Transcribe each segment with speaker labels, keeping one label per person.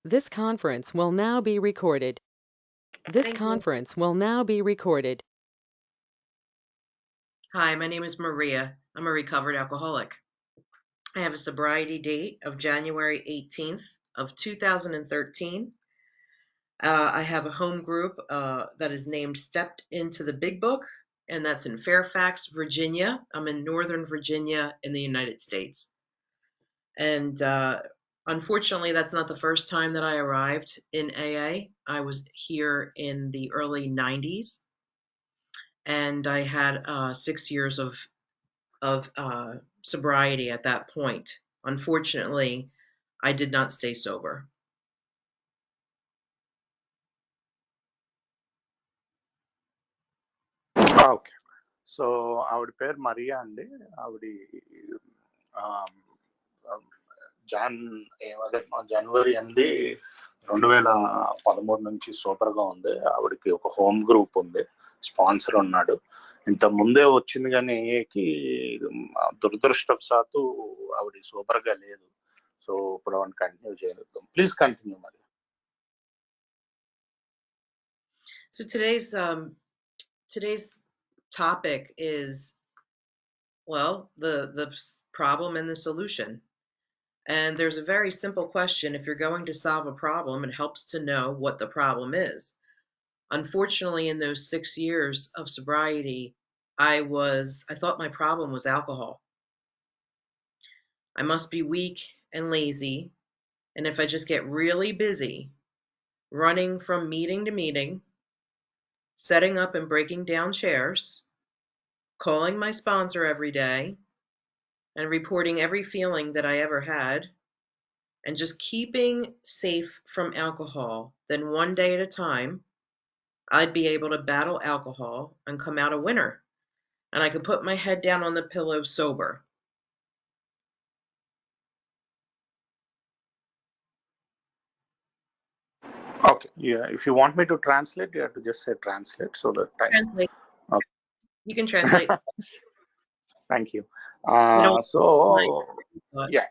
Speaker 1: This conference will now be recorded. This
Speaker 2: Thank you.
Speaker 1: conference will now be recorded.
Speaker 2: Hi, my name is Maria. I'm a recovered alcoholic. I have a sobriety date of January 18th of 2013. I have a home group that is named Stepped Into the Big Book, and that's in Fairfax, Virginia. I'm in Northern Virginia in the United States. And unfortunately, that's not the first time that I arrived in AA. I was here in the early 90s, and I had 6 years of sobriety at that point. Unfortunately, I did not stay sober.
Speaker 3: Okay. So ఆవిడ పేరు మరియా అండి. ఆవిడ జనవరి అండి 2013 నుంచి super గా ఉంది. ఆవిడకి ఒక హోమ్ గ్రూప్ ఉంది, స్పాన్సర్ ఉన్నాడు. ఇంత ముందే వచ్చింది కానీ ఏకి దురదృష్టవశాత్తు ఆవిడ సూపర్ గా లేదు. సో ఇప్పుడు ఆవిడ కంటిన్యూ చేయగలుగుతాం. ప్లీజ్ కంటిన్యూ మరి.
Speaker 2: So today's topic is, well, the problem and the solution. And there's a very simple question. If you're going to solve a problem, it helps to know what the problem is. Unfortunately, in those 6 years of sobriety, I thought my problem was alcohol. I must be weak and lazy, and if I just get really busy running from meeting to meeting, setting up and breaking down chairs, calling my sponsor every day, and reporting every feeling that I ever had, and just keeping safe from alcohol, then one day at a time, I'd be able to battle alcohol and come out a winner. And I could put my head down on the pillow sober.
Speaker 3: Okay. Yeah. If you want me to translate, you have to just say translate so that I.
Speaker 2: Translate.
Speaker 3: Okay.
Speaker 2: You can translate.
Speaker 3: Thank you.
Speaker 2: You don't
Speaker 3: So
Speaker 2: mind.
Speaker 3: yeah.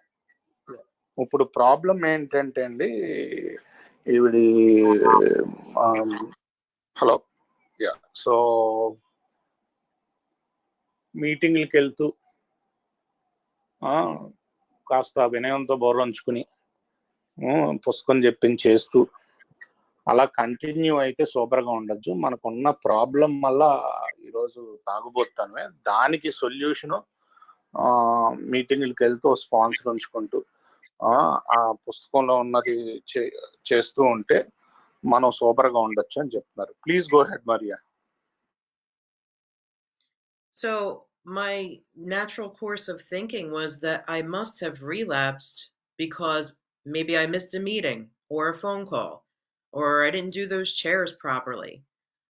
Speaker 3: ఇప్పుడు problem ఏంటంటే అండి, ఈవిడి hello yeah so మీటింగ్లకి వెళ్తూ కాస్త వినయంతో బోర్లంచుకుని పుస్తకం చెప్పించేస్తూ అలా continue అయితే సూపర్గా ఉండొచ్చు. మనకున్న ప్రాబ్లం వల్ల ఈరోజు తాగుబోతాను. దానికి సొల్యూషను మీటింగ్లకి వెళ్తూ స్పాన్సర్ ఉంచుకుంటూ ఆ పుస్తకంలో ఉన్నది చేస్తూ ఉంటే మనం సూపర్ గా ఉండొచ్చు అని చెప్తున్నారు. Please go head Mariya.
Speaker 2: So my natural course of thinking was that I must have relapsed because maybe I missed a meeting or a phone call, or I didn't do those chairs properly.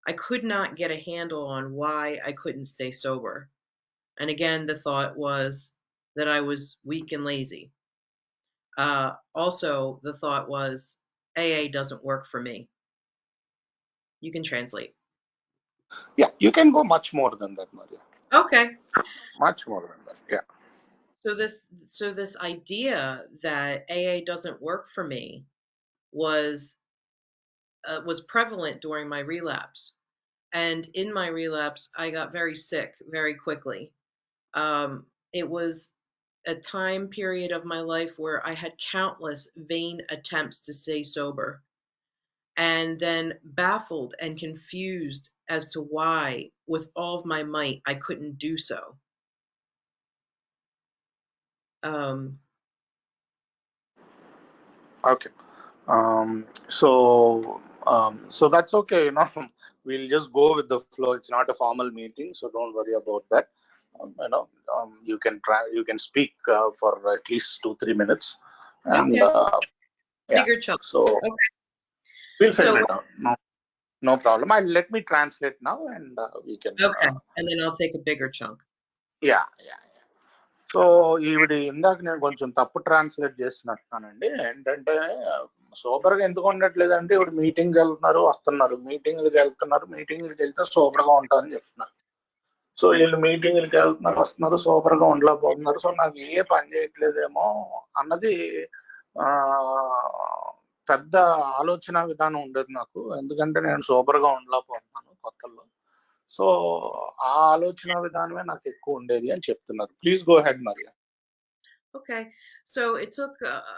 Speaker 2: I could not get a handle on why I couldn't stay sober. And again, the thought was that I was weak and lazy. Also, the thought was AA doesn't work for me. You can translate.
Speaker 3: Yeah, you can go much more than that, Maria.
Speaker 2: Okay.
Speaker 3: Much more than that, yeah.
Speaker 2: So this idea that AA doesn't work for me was prevalent during my relapse. And in my relapse, I got very sick very quickly. It was a time period of my life where I had countless vain attempts to stay sober, and then baffled and confused as to why, with all of my might, I couldn't do so.
Speaker 3: Okay. So that's okay, you know. We'll just go with the flow. It's not a formal meeting, so don't worry about that. You can try. You can speak for at least 2-3 minutes, and
Speaker 2: Okay.
Speaker 3: yeah.
Speaker 2: Bigger chunk.
Speaker 3: So
Speaker 2: Okay.
Speaker 3: we'll figure
Speaker 2: So
Speaker 3: it out. No problem. Let me translate now, and we can.
Speaker 2: okay, and then I'll take a bigger chunk.
Speaker 3: Yeah. So ఈవిడ ఇందాక నేను కొంచెం తప్పు translate చేసినట్టున్నానండి. ఏంటంటే సూపర్గా ఎందుకు ఉండట్లేదు అంటే ఇప్పుడు మీటింగ్కి వెళ్తున్నారు వస్తున్నారు, మీటింగ్లకి వెళ్తే సూపర్గా ఉంటారని చెప్తున్నారు. సో వీళ్ళు మీటింగ్లకి వెళ్తున్నారు వస్తున్నారు, సూపర్గా ఉండలేకపోతున్నారు. సో నాకు ఏ పని చేయట్లేదేమో అన్నది పెద్ద ఆలోచన విధానం ఉండేది నాకు. ఎందుకంటే నేను సోబర్‌గా ఉండలేకపోతున్నాను కొత్తల్లో. సో, ఆ ఆలోచన విధానమే నాకు ఎక్కువ ఉండేది అని చెప్తున్నారు. Please go head Mariya.
Speaker 2: Okay, so it took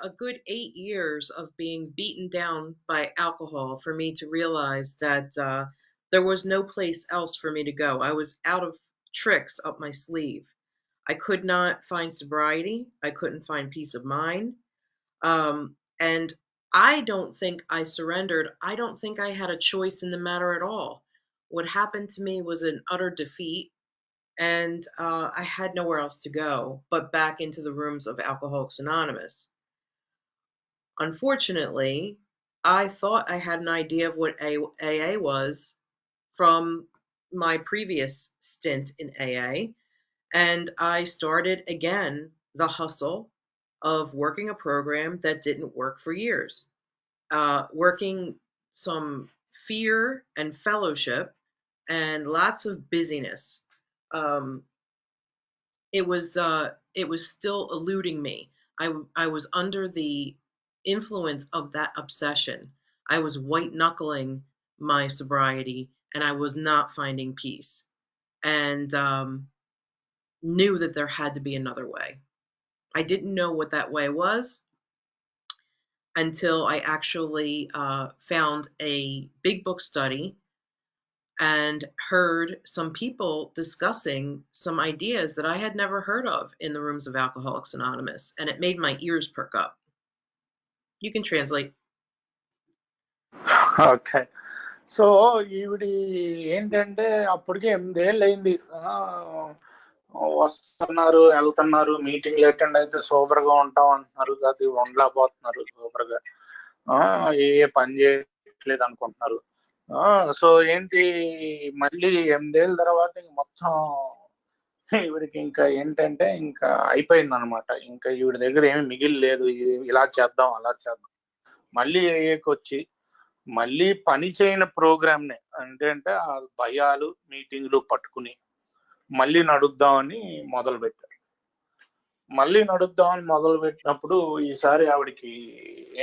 Speaker 2: a good 8 years of being beaten down by alcohol for me to realize that there was no place else for me to go. I was out of tricks up my sleeve. I could not find sobriety. I couldn't find peace of mind. And I don't think I surrendered. I don't think I had a choice in the matter at all. What happened to me was an utter defeat, and I had nowhere else to go but back into the rooms of Alcoholics Anonymous. Unfortunately, I thought I had an idea of what AA was from my previous stint in AA, and I started again the hustle of working a program that didn't work for years, working some fear and fellowship and lots of busyness. Um, it was still eluding me. I was under the influence of that obsession. I was white knuckling my sobriety, and I was not finding peace, and knew that there had to be another way. I didn't know what that way was until I actually found a big book study and heard some people discussing some ideas that I had never heard of in the rooms of Alcoholics Anonymous, and it made my ears perk up. You can translate.
Speaker 3: Okay. So, ఈవిడి ఏంటంటే అప్పటికే 8 ఏళ్ళయింది. వస్తున్నారు, ఎళ్తున్నారు, మీటింగ్‌లు attend అయితే సూపర్‌గా ఉంటాం అంటున్నారు. అది ఉండలేకపోతున్నారు సూపర్‌గా. ఏ పని చేయట్లేదు అనుకుంటున్నారు. సో, ఏంటి మళ్ళీ 8 ఏళ్ళ తర్వాత ఇంక మొత్తం ఈవిడికి ఇంకా ఏంటంటే ఇంకా అయిపోయిందనమాట. ఇంకా ఈవిడ దగ్గర ఏమి మిగిలి లేదు. ఇలా చేద్దాం, అలా చేద్దాం. మళ్ళీ ఏఏకొచ్చి మళ్ళీ పని చేయని ప్రోగ్రామ్‌నే అంటే ఆ భయాలు, మీటింగ్‌లు పట్టుకుని మళ్ళీ నడుద్దామని మొదలుపెట్టారు. మళ్ళీ నడుద్దామని మొదలుపెట్టినప్పుడు ఈసారి ఆవిడకి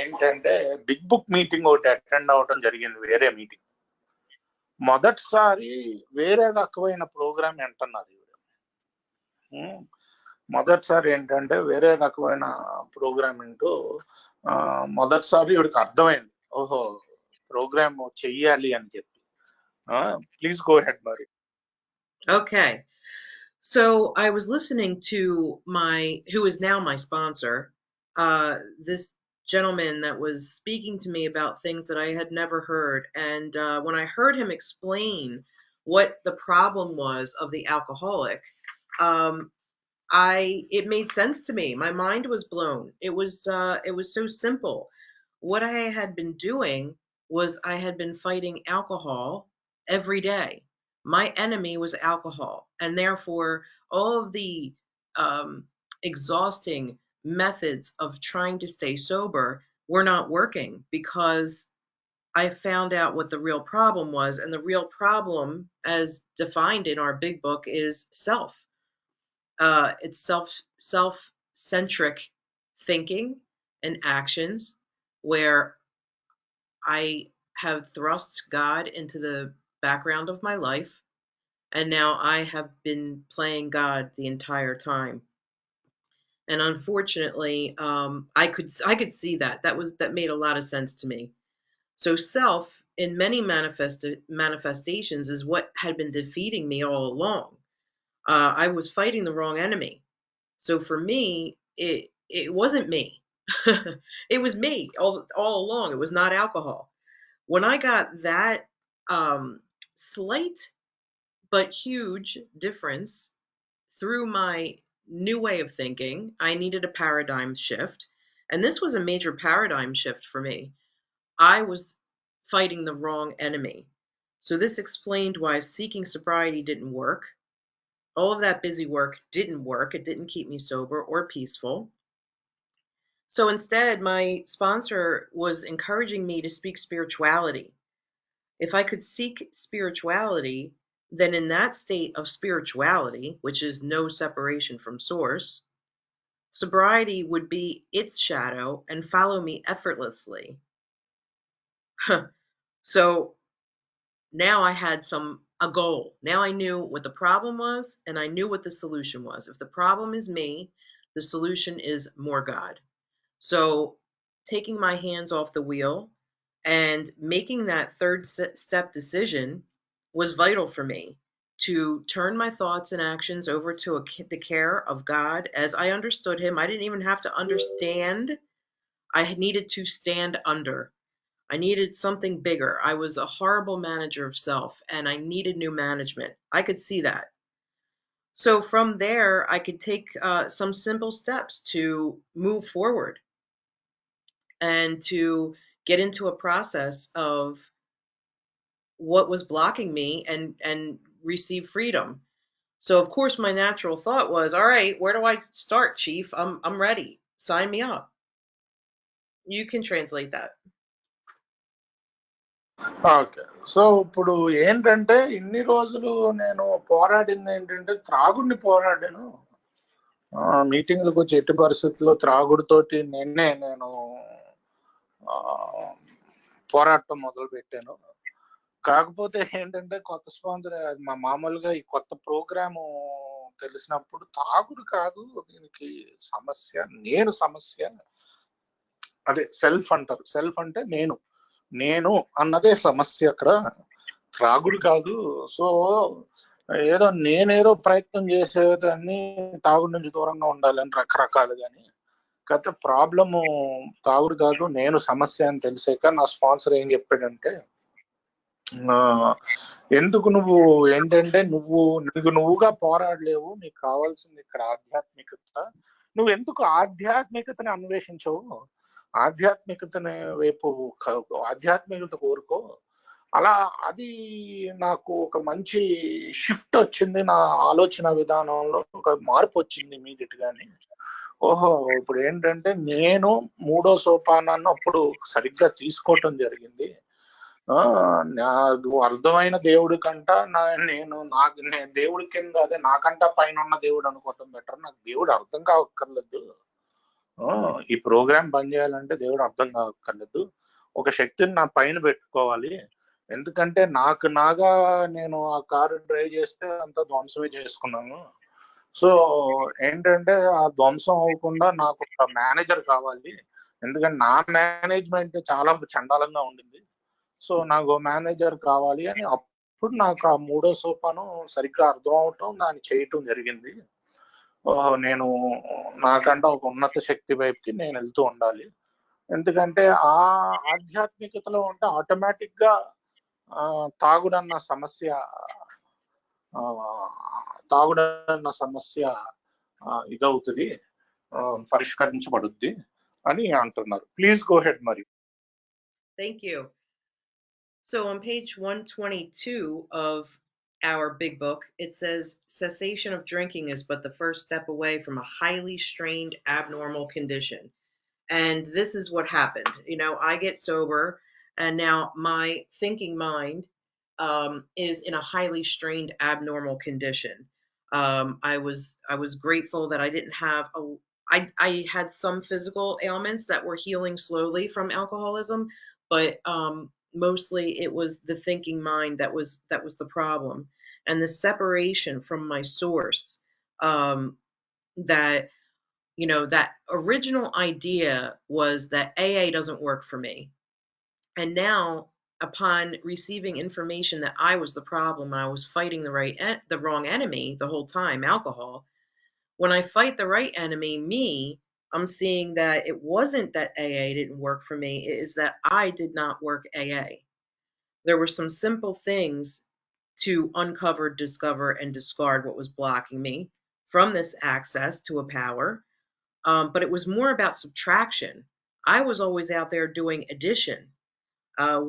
Speaker 3: ఏంటంటే బిగ్ బుక్ మీటింగ్ ఒకటి అటెండ్ అవ్వడం జరిగింది, వేరే మీటింగ్. మొదటిసారి వేరే రకమైన ప్రోగ్రామ్ వింటున్నారు ఈవిడ. మొదటిసారి ఏంటంటే వేరే రకమైన ప్రోగ్రామ్ వింటూ మొదటిసారి ఈవిడికి అర్థమైంది, ఓహో ప్రోగ్రామ్ చెయ్యాలి అని చెప్పి. ప్లీజ్ గో హెడ్ మరి.
Speaker 2: Okay. So I was listening to who is now my sponsor, this gentleman that was speaking to me about things that I had never heard. And when I heard him explain what the problem was of the alcoholic, um, it made sense to me. My mind was blown. It was so simple. What I had been doing was I had been fighting alcohol every day. My enemy was alcohol, and therefore all of the um, exhausting methods of trying to stay sober were not working because I found out what the real problem was, and the real problem, as defined in our big book, is self. It's self-centric thinking and actions where I have thrust God into the background of my life, and now I have been playing God the entire time. And unfortunately, I could see that made a lot of sense to me. So self in many manifestations is what had been defeating me all along. I was fighting the wrong enemy. So for me, it wasn't me. It was me all along. It was not alcohol. When I got that slight but huge difference through my new way of thinking, I needed a paradigm shift. And this was a major paradigm shift for me. I was fighting the wrong enemy. So this explained why seeking sobriety didn't work. All of that busy work didn't work. It didn't keep me sober or peaceful. So instead, my sponsor was encouraging me to speak spirituality. If I could seek spirituality, then in that state of spirituality, which is no separation from source, sobriety would be its shadow and follow me effortlessly. So now I had a goal. Now I knew what the problem was and I knew what the solution was. If the problem is me, the solution is more God. So taking my hands off the wheel and making that third step decision was vital for me to turn my thoughts and actions over to the care of God as I understood him. I didn't even have to understand. I needed to stand under. I needed something bigger. I was a horrible manager of self and I needed new management. I could see that. So from there, I could take some simple steps to move forward and to get into a process of what was blocking me and receive freedom. So of course my natural thought was, all right, where do I start, Chief? I'm ready. Sign me up. You can translate that.
Speaker 3: Okay. So ఇప్పుడు ఏంటంటే ఇన్ని రోజులు నేను పోరాడింది ఏంటంటే త్రాగుడిని పోరాడాను. మీటింగ్లకు వచ్చి ఎట్టి పరిస్థితుల్లో త్రాగుడితోటి నేను పోరాటం మొదలు పెట్టాను. కాకపోతే ఏంటంటే కొత్త స్పాన్సర్ మామూలుగా ఈ కొత్త ప్రోగ్రాము తెలిసినప్పుడు తాగుడు కాదు దీనికి సమస్య, నేను సమస్య. అదే సెల్ఫ్ అంటారు. సెల్ఫ్ అంటే నేను అన్నదే సమస్య అక్కడ, త్రాగుడు కాదు. సో నేనేదో ప్రయత్నం చేసేదాన్ని తాగుడు నుంచి దూరంగా ఉండాలని రకరకాలు. కానీ కాకపోతే ప్రాబ్లము తాగుడు కాదు, నేను సమస్య అని తెలిసాక నా స్పాన్సర్ ఏం చెప్పాడంటే, ఎందుకు నువ్వు ఏంటంటే నువ్వుగా పోరాడలేవు, నీకు కావాల్సింది ఇక్కడ ఆధ్యాత్మికత. నువ్వు ఎందుకు ఆధ్యాత్మికతని అన్వేషించవు, ఆధ్యాత్మికతని వైపు ఆధ్యాత్మికత కోరుకో. అలా అది నాకు ఒక మంచి షిఫ్ట్ వచ్చింది నా ఆలోచన విధానంలో, ఒక మార్పు వచ్చింది ఇమీడియట్ గానే. ఓహో, ఇప్పుడు ఏంటంటే నేను మూడో సోపానాన్ని అప్పుడు సరిగ్గా తీసుకోవటం జరిగింది. నాకు అర్థమైన దేవుడి కంట నేను దేవుడి కింద, అదే నాకంటా పైన ఉన్న దేవుడు అనుకోవటం బెటర్. నాకు దేవుడు అర్థం కావక్కర్లేదు. ఈ ప్రోగ్రామ్ బంద్ చేయాలంటే దేవుడు అర్థం కావక్కర్లేదు, ఒక శక్తిని నా పైన పెట్టుకోవాలి. ఎందుకంటే నాగా నేను ఆ కారు డ్రైవ్ చేస్తే అంత ధ్వంసమే చేసుకున్నాను. సో ఏంటంటే ఆ ధ్వంసం అవ్వకుండా నాకు ఒక మేనేజర్ కావాలి. ఎందుకంటే నా మేనేజ్మెంట్ చాలా చండాలంగా ఉండింది. సో నాకు మేనేజర్ కావాలి అని అప్పుడు నాకు ఆ మూడో సోపానం సరిగ్గా అర్థం అవటం, దాన్ని చేయటం జరిగింది. నేను నాకంటే ఒక ఉన్నత శక్తి వైపుకి నేను వెళ్తూ ఉండాలి. ఎందుకంటే ఆ ఆధ్యాత్మికతలో ఉంటే ఆటోమేటిక్ గా తాగుడన్న సమస్య ఇదవుతుంది, పరిష్కరించబడుద్ది అని అంటున్నారు. ప్లీజ్ గో హెడ్ మరి.
Speaker 2: Thank you. So on page 122 of our big book, it says cessation of drinking is but the first step away from a highly strained abnormal condition. And this is what happened. I get sober and now my thinking mind is in a highly strained abnormal condition. I was grateful that I didn't have I had some physical ailments that were healing slowly from alcoholism, but mostly it was the thinking mind that was the problem, and the separation from my source. That that original idea was that AA doesn't work for me, and now upon receiving information that I was the problem and I was fighting the wrong enemy the whole time, alcohol. When I fight the right enemy, me, I'm seeing that it wasn't that AA didn't work for me, it is that I did not work AA. There were some simple things to uncover, discover, and discard what was blocking me from this access to a power. But it was more about subtraction. I was always out there doing addition.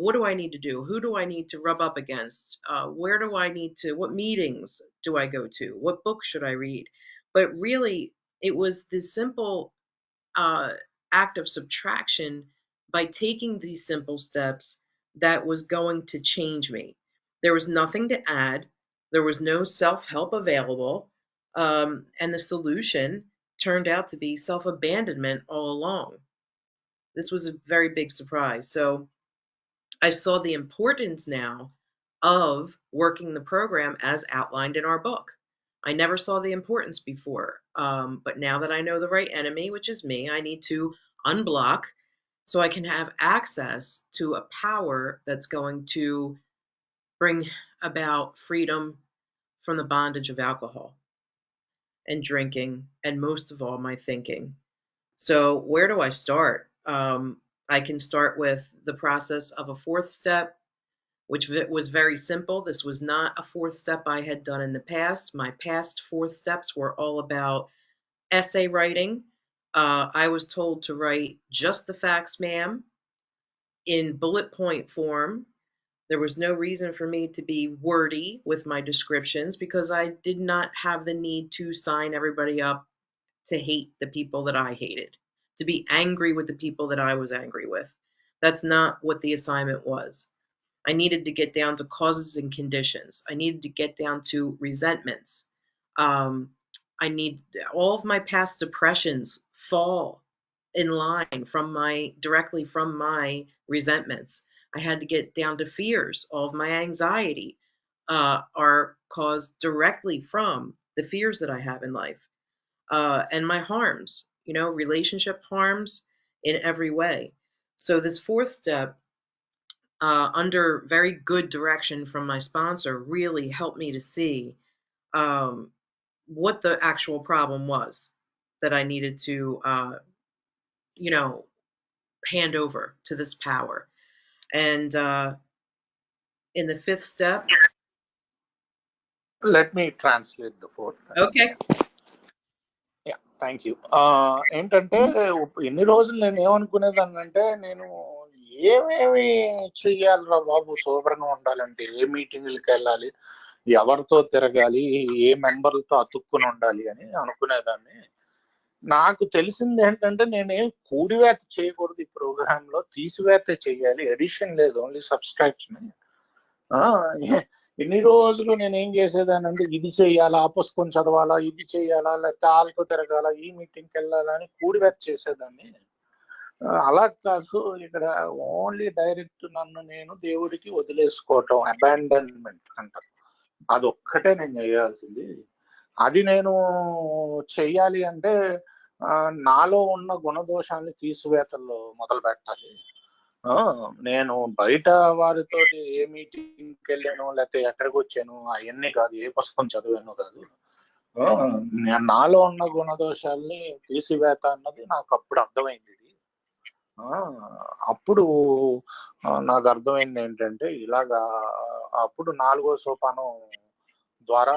Speaker 2: What do I need to do? Who do I need to rub up against? Where do I need to, what meetings do I go to? What books should I read? But really, it was the simple act of subtraction by taking these simple steps that was going to change me. There was nothing to add. There was no self-help available. And the solution turned out to be self-abandonment all along. This was a very big surprise. So I saw the importance now of working the program as outlined in our book. I never saw the importance before. But now that I know the right enemy, which is me, I need to unblock so I can have access to a power that's going to bring about freedom from the bondage of alcohol and drinking, and most of all, my thinking. So, where do I start? I can start with the process of a fourth step, which was very simple. This was not a fourth step I had done in the past. My past fourth steps were all about essay writing. I was told to write just the facts, ma'am, in bullet point form. There was no reason for me to be wordy with my descriptions because I did not have the need to sign everybody up to hate the people that I hated, to be angry with the people that I was angry with. That's not what the assignment was. I needed to get down to causes and conditions. I needed to get down to resentments. Um, I need all of my past depressions fall in line directly from my resentments. I had to get down to fears. All of my anxiety are caused directly from the fears that I have in life, and my harms, relationship harms in every way. So this fourth step, under very good direction from my sponsor, really helped me to see um, what the actual problem was that I needed to, you know, hand over to this power. And in the fifth step,
Speaker 3: Let me translate the fourth.
Speaker 2: okay,
Speaker 3: yeah thank you. ఏంటంటే ఎన్ని రోజులు నేను ఏమనుకునేదాన్ని అంటే నేను ఏమేమి చెయ్యాలిరా బాబు శుభ్రంగా ఉండాలంటే, ఏ మీటింగ్లకి వెళ్ళాలి, ఎవరితో తిరగాలి, ఏ మెంబర్లతో అతుక్కుని ఉండాలి అని అనుకునేదాన్ని. నాకు తెలిసింది ఏంటంటే నేనేం కూడివేత చేయకూడదు ఈ ప్రోగ్రామ్ లో, తీసివేత చెయ్యాలి. ఎడిషన్ లేదు, ఓన్లీ సబ్స్ట్రాక్షన్. ఎన్ని రోజులు నేను ఏం చేసేదాన్ని అంటే ఇది చెయ్యాలా, ఆ పుస్తకం చదవాలా, ఇది చెయ్యాలా, లేకపోతే వాళ్ళతో తిరగాల, ఈ మీటింగ్కి వెళ్ళాలా అని కూడివేత చేసేదాన్ని. అలా కాదు, ఇక్కడ ఓన్లీ డైరెక్ట్ నన్ను నేను దేవుడికి వదిలేసుకోవటం, అబాండన్మెంట్ అంటారు. అదొక్కటే నేను చేయాల్సింది. అది నేను చెయ్యాలి అంటే నాలో ఉన్న గుణదోషాన్ని తీసివేతల్లో మొదలు పెట్టాలి. నేను బయట వారితో ఏ మీటింగ్కి వెళ్ళాను లేకపోతే ఎక్కడికి వచ్చాను అవన్నీ కాదు, ఏ పుస్తకం చదివాను కాదు. నాలో ఉన్న గుణదోషాల్ని తీసివేత అన్నది నాకు అప్పుడు అర్థమైంది. అప్పుడు నాకు అర్థమైంది ఏంటంటే ఇలాగా, అప్పుడు 4వ సోపానం ద్వారా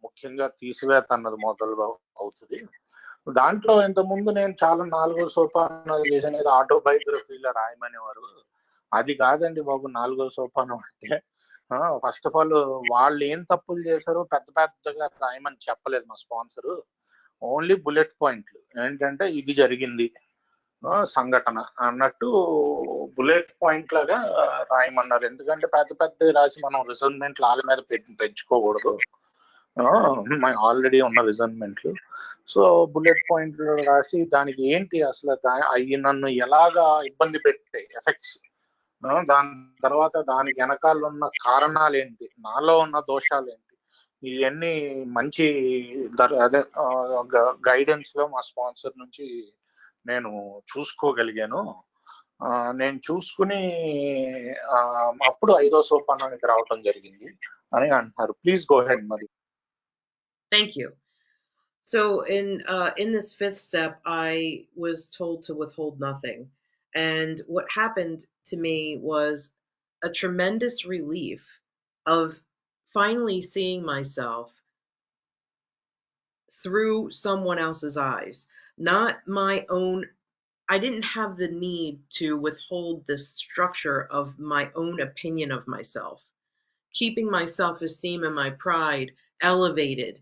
Speaker 3: ముఖ్యంగా తీసివేత అన్నది మొదలు అవుతుంది. దాంట్లో ఇంతకుముందు నేను చాలా 4వ సోపానాలు చేశాను, ఏదో ఆటోబయోగ్రఫీలో రాయమనేవారు. అది కాదండి బాబు 4వ సోపానం అంటే. ఫస్ట్ ఆఫ్ ఆల్ వాళ్ళు ఏం తప్పులు చేశారో పెద్ద పెద్దగా రాయమని చెప్పలేదు మా స్పాన్సర్. ఓన్లీ బుల్లెట్ పాయింట్లు ఏంటంటే ఇది జరిగింది సంఘటన అన్నట్టు బుల్లెట్ పాయింట్ లాగా రాయమన్నారు. ఎందుకంటే పెద్ద పెద్ద రాసి మనం రిజర్వ్మెంట్లు వాళ్ళ మీద పెంచుకోకూడదు, ఆల్రెడీ ఉన్న రిజర్వ్మెంట్లు. సో బుల్లెట్ పాయింట్లు రాసి దానికి ఏంటి అసలు అవి నన్ను ఎలాగా ఇబ్బంది పెట్టాయి ఎఫెక్ట్స్, దాని తర్వాత దానికి వెనకాల ఉన్న కారణాలు ఏంటి, నాలో ఉన్న దోషాలు ఏంటి, ఇవన్నీ మంచి అదే గైడెన్స్ లో మా స్పాన్సర్ నుంచి నేను చూసుకోగలిగాను. నేను చూసుకుని అప్పుడు 5వ సోపానానికి రావటం జరిగింది అని అంటున్నారు. ప్లీజ్ గో హెడ్ మరి.
Speaker 2: Thank you. So in this fifth step, I was told to withhold nothing. And what happened to me was a tremendous relief of finally seeing myself through someone else's eyes, not my own. I didn't have the need to withhold this structure of my own opinion of myself, keeping my self-esteem and my pride elevated.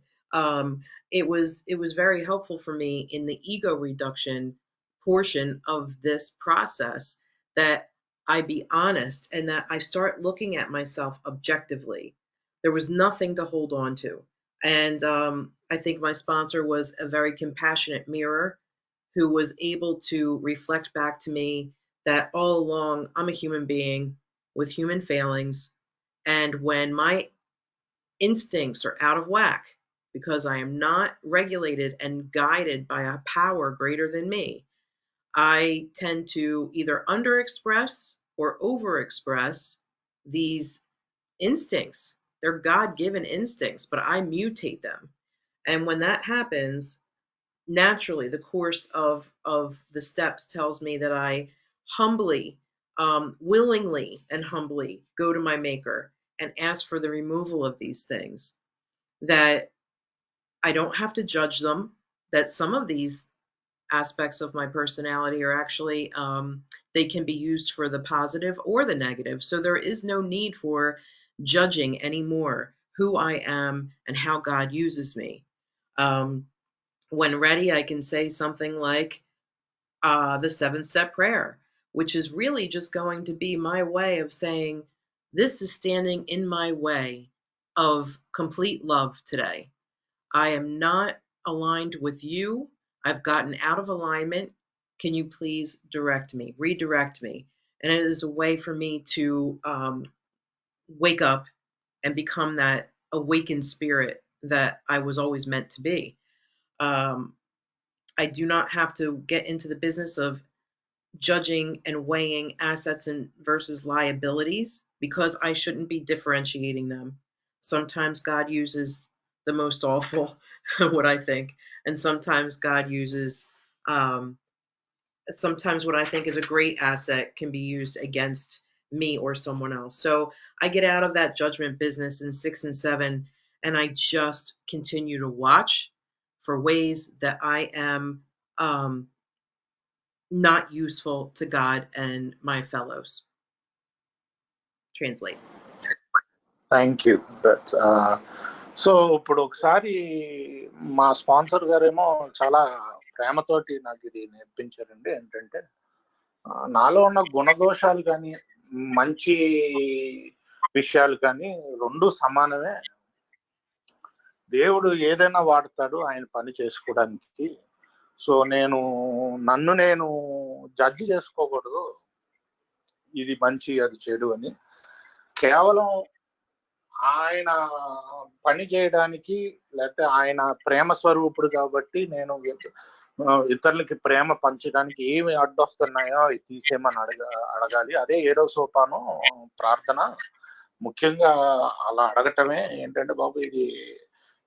Speaker 2: It was very helpful for me in the ego reduction portion of this process that I be honest and that I start looking at myself objectively. There was nothing to hold on to. And I think my sponsor was a very compassionate mirror who was able to reflect back to me that all along I'm a human being. with human failings, and when my instincts are out of whack because I am not regulated and guided by a power greater than me, I tend to either underexpress or overexpress these instincts. They're God given instincts, but I mutate them. And when that happens, naturally, the course of the steps tells me that I humbly, willingly, and humbly go to my Maker and ask for the removal of these things. That I don't have to judge them. That some of these aspects of my personality are actually they can be used for the positive or the negative. So there is no need for judging anymore who I am and how God uses me. Um, when ready, I can say something like the 7 step prayer, which is really just going to be my way of saying, this is standing in my way of complete love today. I am not aligned with you. I've gotten out of alignment. Can you please direct me, redirect me? And it is a way for me to wake up and become that awakened spirit that I was always meant to be. Um, I do not have to get into the business of judging and weighing assets and versus liabilities because I shouldn't be differentiating them. Sometimes God uses the most awful, what I think, and sometimes God uses, sometimes what I think is a great asset can be used against me or someone else. So I get out of that judgment business in 6 and 7, and I just continue to watch for ways that I am not useful to God and my fellows. Translate.
Speaker 3: Thank you. That so ఇప్పుడు ఒకసారి మా sponsor గారేమో చాలా ప్రేమతోటి నాకు ఇది నేర్పించారండి. ఏంటంటే నాలో ఉన్న గుణదోషాలు కానీ మంచి విషయాలు కానీ రెండు సమానమే. దేవుడు ఏదైనా వాడతాడు ఆయన పని చేసుకోవడానికి. సో నన్ను నేను జడ్జి చేసుకోకూడదు, ఇది మంచి అది చెడు అని. కేవలం ఆయన పని చేయడానికి, లేకపోతే ఆయన ప్రేమ స్వరూపుడు కాబట్టి నేను ఇతరులకి ప్రేమ పంచడానికి ఏమి అడ్డొస్తున్నాయో అవి తీసేయమని అడగాలి. అదే 7వ సోపానం ప్రార్థన. ముఖ్యంగా అలా అడగటమే. ఏంటంటే, బాబు ఇది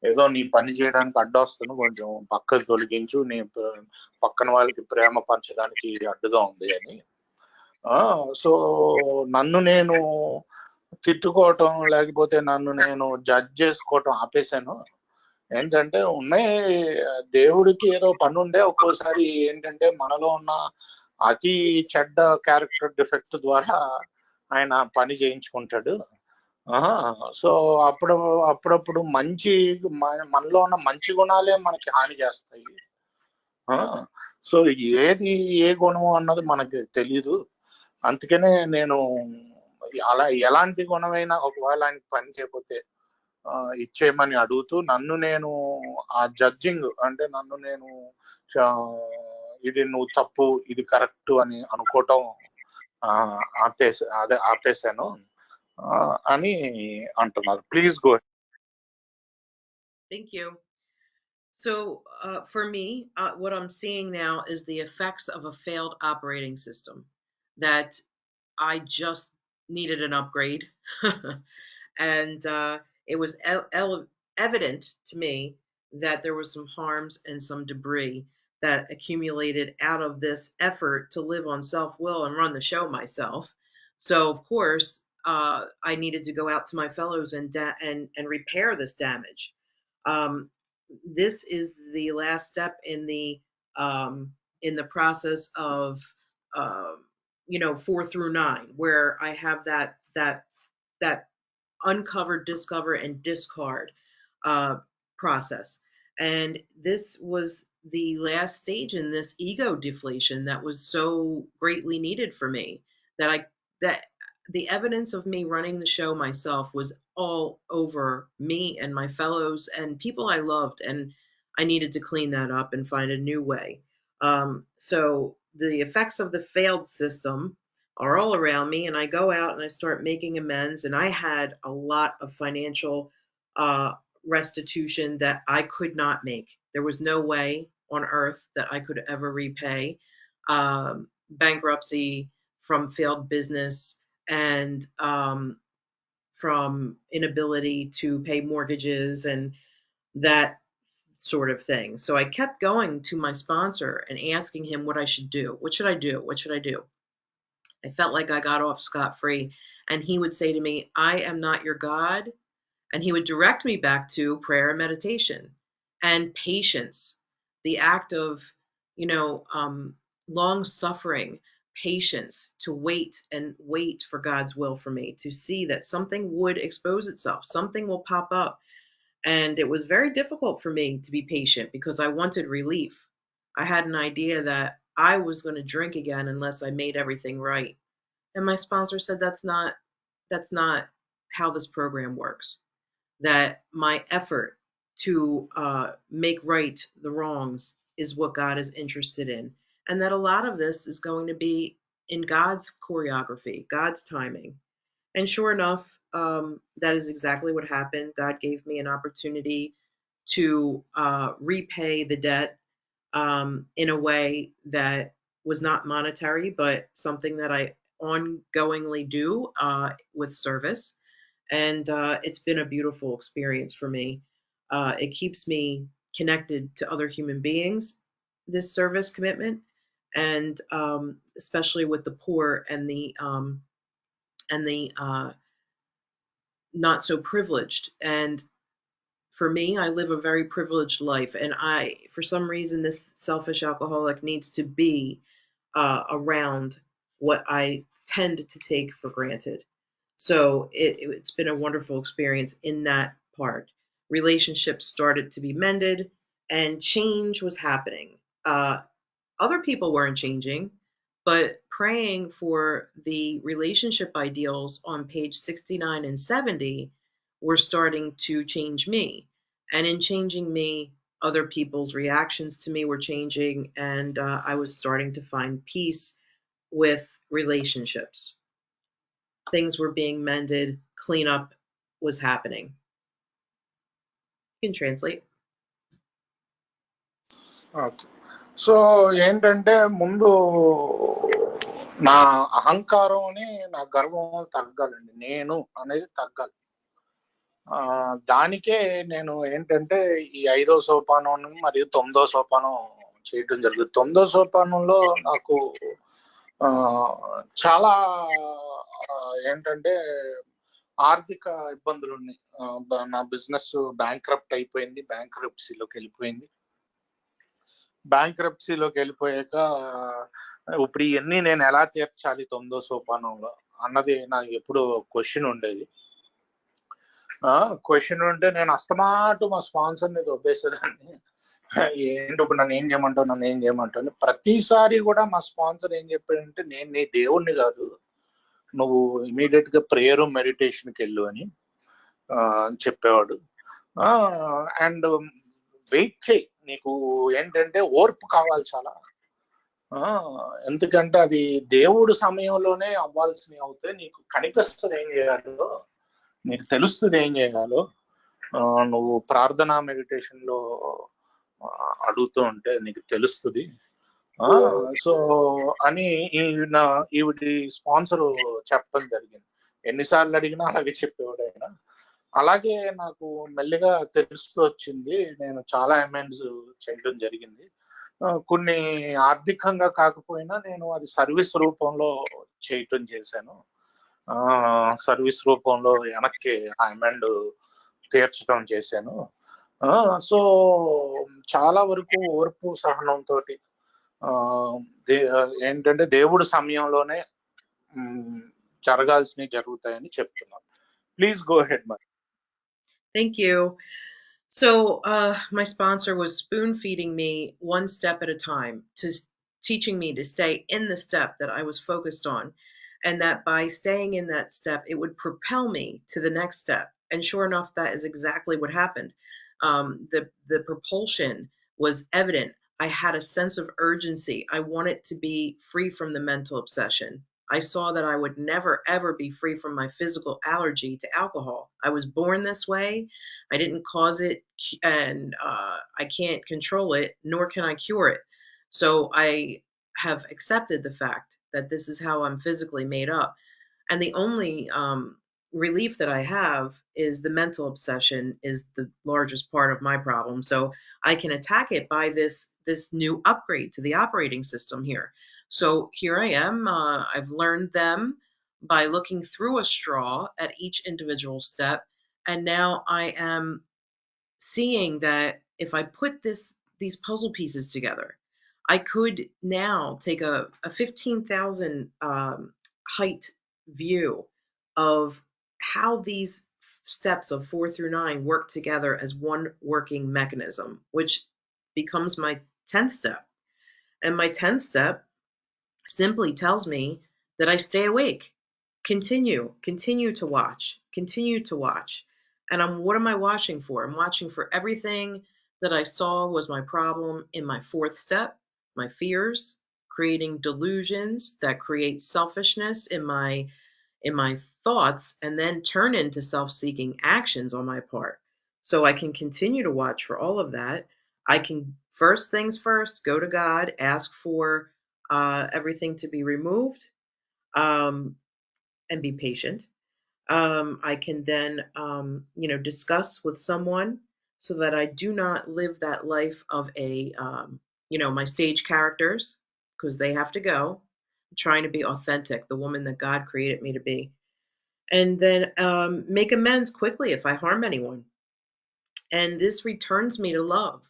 Speaker 3: ఏదో నీ పని చేయడానికి అడ్డొస్తుంది, కొంచెం పక్కకు తొలగించు, నీ పక్కన వాళ్ళకి ప్రేమ పంచడానికి అడ్డుగా ఉంది అని. సో నన్ను నేను తిట్టుకోవటం, లేకపోతే నన్ను నేను జడ్జ్ చేసుకోవటం ఆపేశాను. ఏంటంటే ఉన్నాయి, దేవుడికి ఏదో పని ఉండే. ఒక్కోసారి ఏంటంటే మనలో ఉన్న అతి చెడ్డ క్యారెక్టర్ డిఫెక్ట్ ద్వారా ఆయన పని చేయించుకుంటాడు. సో అప్పుడప్పుడు మనలో ఉన్న మంచి గుణాలే మనకి హాని చేస్తాయి. సో ఏది ఏ గుణం అన్నది మనకి తెలియదు. అందుకనే నేను అలా ఎలాంటి గుణమైనా ఒకవేళ ఆయనకి పని చేయకపోతే ఇచ్చేయమని అడుగుతూ, నన్ను నేను ఆ జడ్జింగ్ అంటే నన్ను నేను ఇది నువ్వు తప్పు ఇది కరెక్ట్ అని అనుకోవటం ఆపేశాను అని అంటున్నారు. Please go.
Speaker 2: Thank you. So for me, what I'm seeing now is the effects of a failed operating system, that I just needed an upgrade. And it was evident to me that there was some harms and some debris that accumulated out of this effort to live on self-will and run the show myself. So of course, I needed to go out to my fellows and repair this damage. This is the last step in the process of 4 through 9, where I have that uncover, discover, and discard process. And this was the last stage in this ego deflation that was so greatly needed for me. That the evidence of me running the show myself was all over me and my fellows and people I loved, and I needed to clean that up and find a new way. So the effects of the failed system are all around me, and I go out and I start making amends. And I had a lot of financial uh, restitution that I could not make. There was no way on earth that I could ever repay bankruptcy from failed business and from inability to pay mortgages and that sort of thing. So I kept going to my sponsor and asking him what I should do. What should I do? What should I do? I felt like I got off scot free. And he would say to me, I am not your God. And he would direct me back to prayer and meditation and patience, the act of, you know, long suffering, patience to wait and wait for God's will for me, to see that something would expose itself, something will pop up. And it was very difficult for me to be patient because I wanted relief. I had an idea that I was going to drink again unless I made everything right. And my sponsor said that's not how this program works. That my effort to make right the wrongs is what God is interested in, and that a lot of this is going to be in God's choreography, God's timing. And sure enough, that is exactly what happened. God gave me an opportunity to repay the debt in a way that was not monetary, but something that I ongoingly do with service. And it's been a beautiful experience for me. It keeps me connected to other human beings, this service commitment, and especially with the poor and the not so privileged. And for me, I live a very privileged life, and for some reason, this selfish alcoholic needs to be around what I tend to take for granted. So it's been a wonderful experience in that part. Relationships started to be mended, and change was happening. Other people weren't changing, but praying for the relationship ideals on page 69 and 70 were starting to change me. And in changing me, other people's reactions to me were changing, and I was starting to find peace with relationships. Things were being mended, cleanup was happening. You can translate.
Speaker 3: Okay. So ఏంటంటే ముందు నా అహంకారం నా గర్వం తగ్గాలండి, నేను అనేది తగ్గాలి. దానికే నేను ఏంటంటే ఈ 5వ సోపానం మరియు 9వ సోపానం చేయటం జరుగుతుంది. 9వ సోపానంలో నాకు చాలా ఏంటంటే ఆర్థిక ఇబ్బందులు ఉన్నాయి. నా బిజినెస్ బ్యాంక్రప్ట్ అయిపోయింది, బ్యాంక్రప్సీలోకి వెళ్ళిపోయింది. బ్యాంక్రప్సీలోకి వెళ్ళిపోయాక ఇప్పుడు ఇవన్నీ నేను ఎలా తీర్చాలి 9వ సోపానంలో అన్నది నాకు ఎప్పుడు క్వశ్చన్ ఉండేది. క్వశ్చన్ ఉంటే నేను అస్తమాటు మా స్పాన్సర్ని దొబ్బేసేదాన్ని. ఏంటి ఇప్పుడు నన్ను ఏం చేయమంటావు ప్రతిసారి కూడా మా స్పాన్సర్ ఏం చెప్పాడంటే, నేను నీ దేవుణ్ణి కాదు, నువ్వు ఇమీడియట్ గా ప్రేయర్ మెడిటేషన్కి వెళ్ళు అని చెప్పేవాడు. అండ్ వెయిట్ చేయి, నీకు ఏంటంటే ఓర్పు కావాలి చాలా. ఎందుకంటే అది దేవుడు సమయంలోనే అవ్వాల్సినవి అవుతాయి. నీకు కనిపిస్తుంది ఏం చేయాలో, నీకు తెలుస్తుంది ఏం చేయాలో. నువ్వు ప్రార్థనా మెడిటేషన్ లో అడుగుతూ ఉంటే నీకు తెలుస్తుంది. సో అని ఈవిడి స్పాన్సర్ చెప్పడం జరిగింది. ఎన్నిసార్లు అడిగినా అలాగే చెప్పేవాడు ఆయన. అలాగే నాకు మెల్లిగా తెలుస్తూ వచ్చింది. నేను చాలా అమెండ్స్ చేయడం జరిగింది. కొన్ని ఆర్థికంగా కాకపోయినా నేను అది సర్వీస్ రూపంలో చేయటం చేశాను. సర్వీస్ రూపంలో వెనక్కి ఆ అమెండ్ తీర్చడం చేశాను. సో చాలా వరకు ఓర్పు సహనంతో ఏంటంటే దేవుడు సమయంలోనే జరగాల్సినవి జరుగుతాయని చెప్తున్నాను. ప్లీజ్ గో హెడ్ మరి.
Speaker 2: Thank you. So my sponsor was spoon feeding me one step at a time, teaching me to stay in the step that I was focused on, and that by staying in that step, it would propel me to the next step. And sure enough, that is exactly what happened. The propulsion was evident. I had a sense of urgency. I wanted to be free from the mental obsession. I saw that I would never, ever be free from my physical allergy to alcohol. I was born this way. I didn't cause it, and I can't control it, nor can I cure it. So I have accepted the fact that this is how I'm physically made up. And the only relief that I have is the mental obsession is the largest part of my problem. So I can attack it by this new upgrade to the operating system here. So here I am. I've learned them by looking through a straw at each individual step, and now I am seeing that if I put these puzzle pieces together, I could now take a 15,000 height view of how these steps of 4 through 9 work together as one working mechanism, which becomes my 10th step. And my 10th step simply tells me that I stay awake, continue to watch, continue to watch. And what am I watching for? I'm watching for everything that I saw was my problem in my 4th step, my fears, creating delusions that create selfishness in my thoughts and then turn into self-seeking actions on my part. So I can continue to watch for all of that. I can, first things first, go to God, ask for everything to be removed, and be patient. I can then, discuss with someone so that I do not live that life of my stage characters, because they have to go. I'm trying to be authentic, the woman that God created me to be. And then make amends quickly if I harm anyone. And this returns me to love.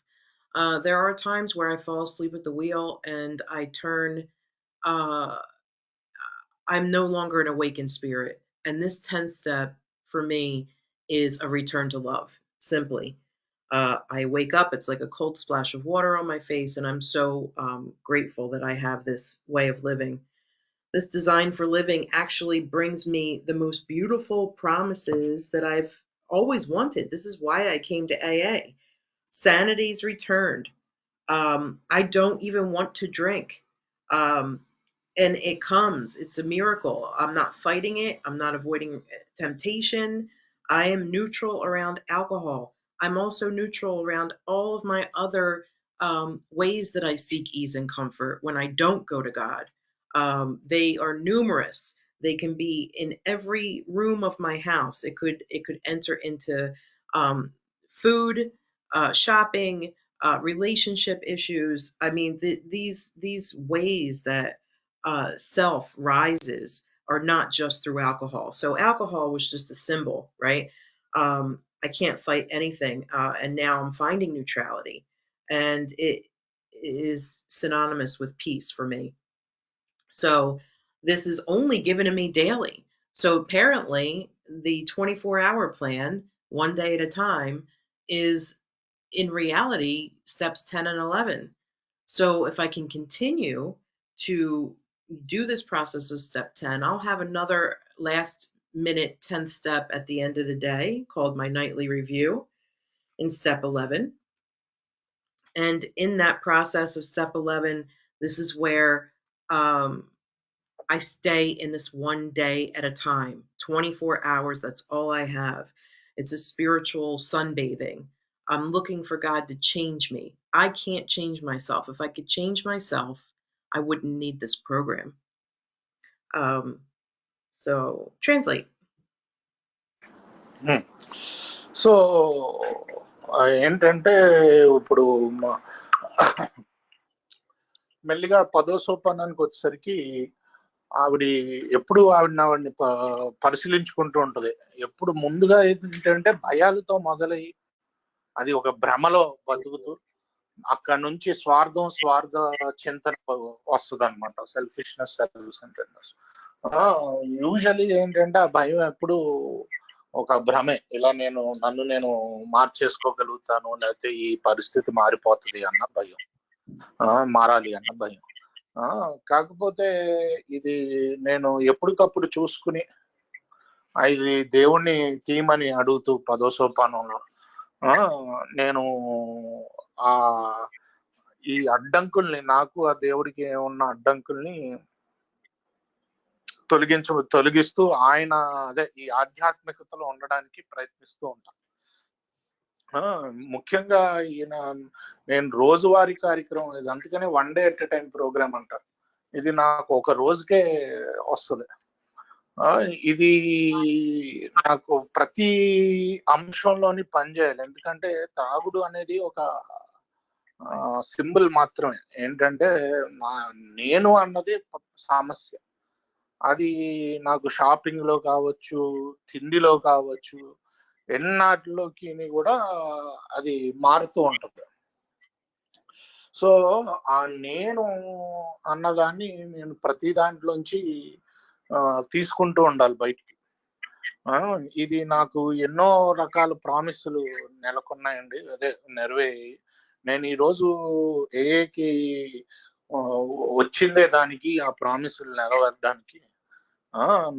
Speaker 2: There are times where I fall asleep at the wheel and uh, I'm no longer an awakened spirit. And this 10th step for me is a return to love, simply. I wake up, it's like a cold splash of water on my face, and I'm so grateful that I have this way of living. This design for living actually brings me the most beautiful promises that I've always wanted. This is why I came to AA. Sanity's returned. I don't even want to drink. Um, and it comes. It's a miracle. I'm not fighting it. I'm not avoiding temptation. I am neutral around alcohol. I'm also neutral around all of my other ways that I seek ease and comfort when I don't go to God. They are numerous. They can be in every room of my house. It could enter into um, food, shopping, relationship issues. I mean, these ways that self rises are not just through alcohol. So alcohol was just a symbol, right? I can't fight anything, and now I'm finding neutrality, and it is synonymous with peace for me. So this is only given to me daily. So apparently, the 24-hour plan, one day at a time, is in reality steps 10 and 11. So if I can continue to do this process of step 10, I'll have another last minute 10th step at the end of the day called my nightly review in step 11. And in that process of step 11, this is where I stay in this one day at a time, 24 hours. That's all I have. It's a spiritual sunbathing. I'm looking for God to change me. I can't change myself. If I could change myself, I wouldn't need this program. So translate.
Speaker 3: So ఏంటంటే ఇప్పుడు మెల్లిగా 10వ సోపానానికి వచ్చేసరికి ఆవిడ ఎప్పుడు ఆవిడని పరిశీలించుకుంటూ ఉంటది. ఎప్పుడు ముందుగా ఏంటంటే భయాలతో మొదలై అది ఒక భ్రమలో బతుకుతూ అక్కడి నుంచి స్వార్థ చింతన వస్తుంది అనమాట. Selfishness, self centreness. యూజువల్లీ ఏంటంటే ఆ భయం ఎప్పుడు ఒక భ్రమే. ఇలా నన్ను నేను మార్చేసుకోగలుగుతాను, లేకపోతే ఈ పరిస్థితి మారిపోతుంది అన్న భయం, మారాలి అన్న భయం. కాకపోతే ఇది నేను ఎప్పటికప్పుడు చూసుకుని ఇది దేవుణ్ణి తీయమని అడుగుతూ 10వ సోపానంలో నేను ఈ అడ్డంకుల్ని, నాకు ఆ దేవుడికి ఉన్న అడ్డంకుల్ని తొలగిస్తూ ఆయన అదే ఈ ఆధ్యాత్మికతలో ఉండడానికి ప్రయత్నిస్తూ ఉంటాను. ముఖ్యంగా ఈయన నేను రోజువారీ కార్యక్రమం ఇది, అందుకనే 1 day at a time program అంటారు. ఇది నాకు ఒక రోజుకే వస్తుంది. ఇది నాకు ప్రతి అంశంలోని పనిచేయాలి. ఎందుకంటే త్రాగుడు అనేది ఒక సింబల్ మాత్రమే. ఏంటంటే నేను అన్నది సమస్య. అది నాకు షాపింగ్ లో కావచ్చు, తిండిలో కావచ్చు, ఎన్నాటిలోకి కూడా అది మారుతూ ఉంటుంది. సో ఆ నేను అన్నదాన్ని నేను ప్రతి దాంట్లోంచి తీసుకుంటూ ఉండాలి బయటికి. ఇది నాకు ఎన్నో రకాల ప్రామిసులు నెలకొన్నాయండి, అదే నెరవేరి. నేను ఈరోజు ఏకి వచ్చిందే దానికి, ఆ ప్రామిసులు నెరవేరడానికి.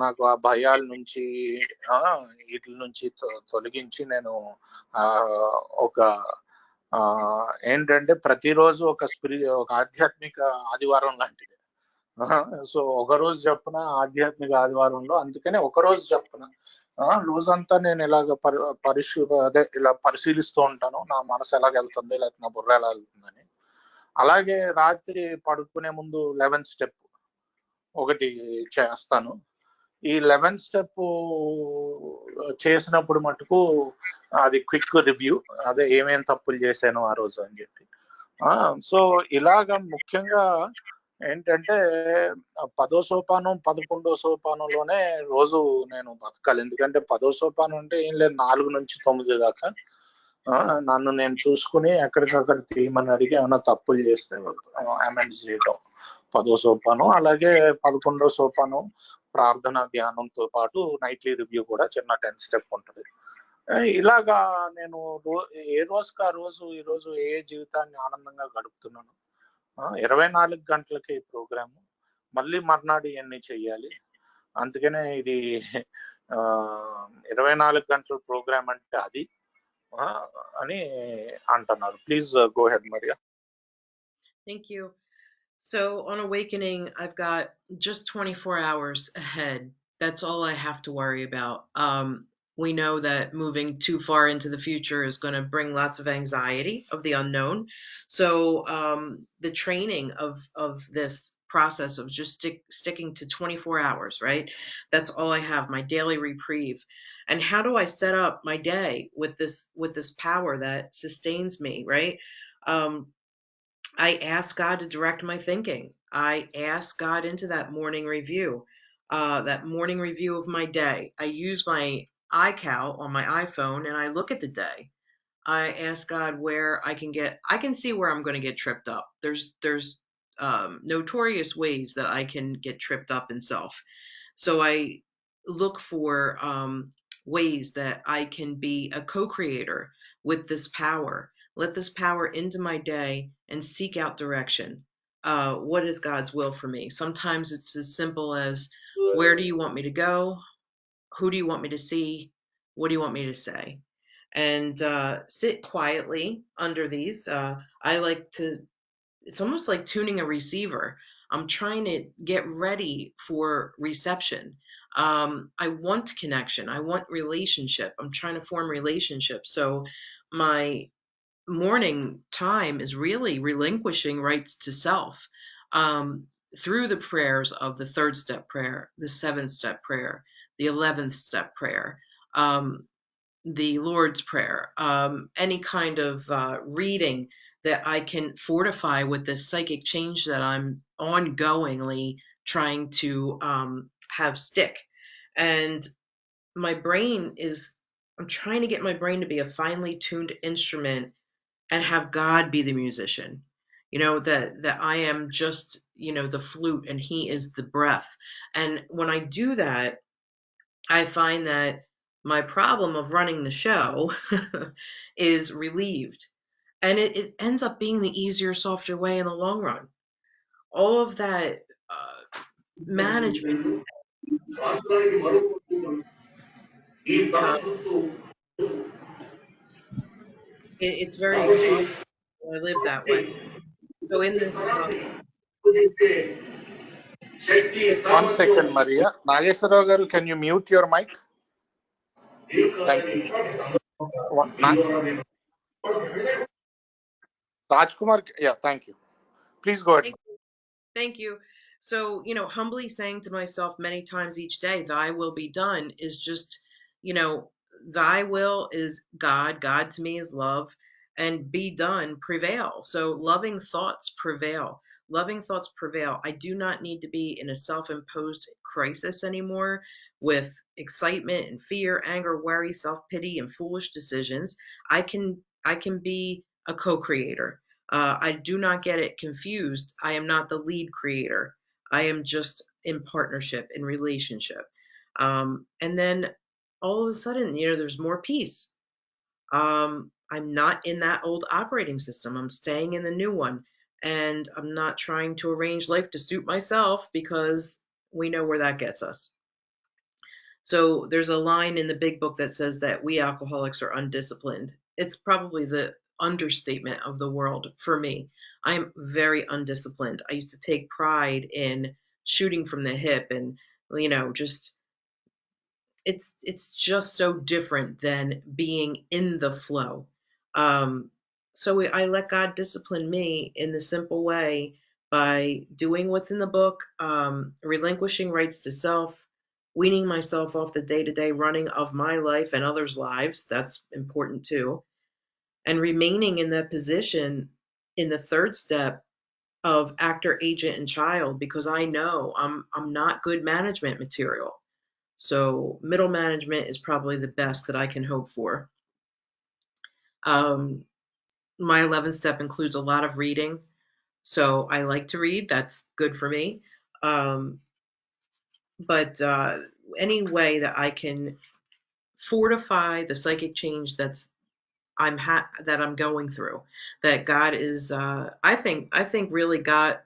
Speaker 3: నాకు ఆ భయాల నుంచి వీటి నుంచి తొలగించి నేను ఒక ఏంటంటే ప్రతిరోజు ఒక ఆధ్యాత్మిక ఆదివారం లాంటిది. సో ఒక రోజు చెప్పున ఆధ్యాత్మిక ఆదివారంలో, అందుకనే ఒక రోజు చెప్పున రోజంతా నేను ఇలాగ ఇలా పరిశీలిస్తూ ఉంటాను, నా మనసు ఎలాగ వెళ్తుంది, లేకపోతే నా బుర్ర ఎలా వెళ్తుందని. అలాగే రాత్రి పడుకునే ముందు 11th స్టెప్ ఒకటి చేస్తాను. ఈ 11th స్టెప్ చేసినప్పుడు మటుకు అది క్విక్ రివ్యూ, అదే ఏమేం తప్పులు చేశాను ఆ రోజు అని చెప్పి. సో ఇలాగ ముఖ్యంగా ఏంటంటే 10వ సోపానం 11వ సోపానంలోనే రోజు నేను బతకాలి. ఎందుకంటే 10వ సోపానం అంటే ఏం లేదు, 4 నుంచి 9 దాకా నన్ను నేను చూసుకుని ఎక్కడికక్కడ తీయమని అడిగి ఏమైనా తప్పులు చేస్తే అమెండ్స్ చేయటం 10వ సోపానం. అలాగే 11వ సోపానం ప్రార్థన ధ్యానంతో పాటు నైట్లీ రివ్యూ కూడా చిన్న 10 స్టెప్ ఉంటుంది. ఇలాగా నేను ఏ రోజుకి ఆ రోజు ఈరోజు ఏ జీవితాన్ని ఆనందంగా గడుపుతున్నాను. 24 గంటలకే ఈ ప్రోగ్రాము, మళ్ళీ మర్నాడు ఇవన్నీ చెయ్యాలి. అందుకనే ఇది 24 గంటల ప్రోగ్రామ్ అంటే అది అని అంటున్నారు. Please go head Maria.
Speaker 2: Thank you. So on Awakening, I've got just 24 hours ahead. That's all I have to worry about. We know that moving too far into the future is going to bring lots of anxiety of the unknown. So the training of this process of just sticking to 24 hours, right? That's all I have, my daily reprieve. And how do I set up my day with this power that sustains me, right? I ask God to direct my thinking. I ask God into that morning review of my day. I use my iCal on my iPhone and I look at the day. I ask God where I can see where I'm going to get tripped up. There's notorious ways that I can get tripped up in self. So I look for ways that I can be a co-creator with this power. Let this power into my day and seek out direction. What is God's will for me? Sometimes it's as simple as, where do you want me to go? Who do you want me to see? What do you want me to say? And sit quietly under these. I like to, it's almost like tuning a receiver. I'm trying to get ready for reception. I want connection. I want relationship. I'm trying to form relationships. So my morning time is really relinquishing rights to self through the prayers of the 3rd step prayer, the 7th step prayer, the 11th step prayer, the Lord's Prayer, any kind of reading that I can fortify with this psychic change that I'm ongoingly trying to have stick. And my brain I'm trying to get my brain to be a finely tuned instrument and have God be the musician. You know, that I am just, the flute and he is the breath. And when I do that, I find that my problem of running the show is relieved. And it ends up being the easier, softer way in the long run. All of that management, it's very exhausting. I live that way. So in this
Speaker 3: One second, Maria. Nageswara garu, can you mute your mic? Thank you. Rajkumar, yeah, thank you. Please go ahead.
Speaker 2: Thank you. So, humbly saying to myself many times each day, thy will be done, is just, thy will is God. God to me is love, and be done, prevail. So loving thoughts prevail. Loving thoughts prevail. I do not need to be in a self-imposed crisis anymore with excitement and fear, anger, worry, self-pity, and foolish decisions. I can be a co-creator. I do not get it confused. I am not the lead creator. I am just in partnership, in relationship. And then all of a sudden, there's more peace. I'm not in that old operating system. I'm staying in the new one. And I'm not trying to arrange life to suit myself, because we know where that gets us. So there's a line in the big book that says that we alcoholics are undisciplined. It's probably the understatement of the world for me. I am very undisciplined. I used to take pride in shooting from the hip, and just it's just so different than being in the flow. So I let God discipline me in the simple way by doing what's in the book, relinquishing rights to self, weaning myself off the day-to-day running of my life and others' lives. That's important too. And remaining in that position in the third step of actor, agent, and child, because I know I'm not good management material. So middle management is probably the best that I can hope for. My 11th step includes a lot of reading. So I like to read. That's good for me. But any way that I can fortify the psychic change that I'm going through, that God is, I think really God